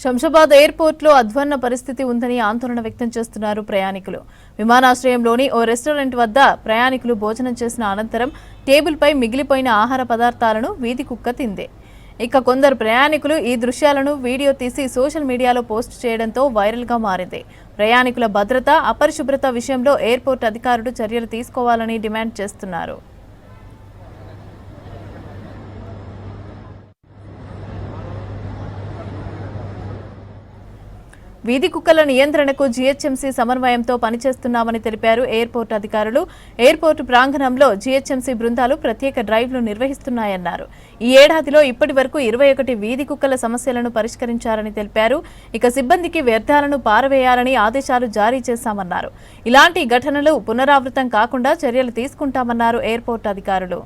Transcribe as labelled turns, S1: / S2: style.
S1: శంషాబాద్ ఎయిర్పోర్ట్లో అధ్వాన్న పరిస్థితి ఉందని ఆందోళన వ్యక్తం చేస్తున్నారు ప్రయాణికులు. విమానాశ్రయంలోని ఓ రెస్టారెంట్ వద్ద ప్రయాణికులు భోజనం చేసిన అనంతరం టేబుల్పై మిగిలిపోయిన ఆహార పదార్థాలను వీధి కుక్క తింది. ఇక కొందరు ప్రయాణికులు ఈ దృశ్యాలను వీడియో తీసి సోషల్ మీడియాలో పోస్ట్ చేయడంతో వైరల్గా మారింది. ప్రయాణికుల భద్రత, అపరిశుభ్రత విషయంలో ఎయిర్పోర్ట్ అధికారులు చర్యలు తీసుకోవాలని డిమాండ్ చేస్తున్నారు. వీధి కుక్కల నియంత్రణకు జీహెచ్ఎంసీ సమన్వయంతో పనిచేస్తున్నామని తెలిపారు ఎయిర్పోర్ట్ అధికారులు. ఎయిర్పోర్ట్ ప్రాంగణంలో జీహెచ్ఎంసీ బృందాలు ప్రత్యేక డ్రైవ్లు నిర్వహిస్తున్నాయన్నారు. ఈ ఏడాదిలో ఇప్పటి వరకు 21 వీధి కుక్కల సమస్యలను పరిష్కరించారని తెలిపారు. ఇక సిబ్బందికి వ్యర్థాలను పారవేయాలని ఆదేశాలు జారీ చేశామన్నారు. ఇలాంటి ఘటనలు పునరావృతం కాకుండా చర్యలు తీసుకుంటామన్నారు ఎయిర్పోర్ట్ అధికారులు.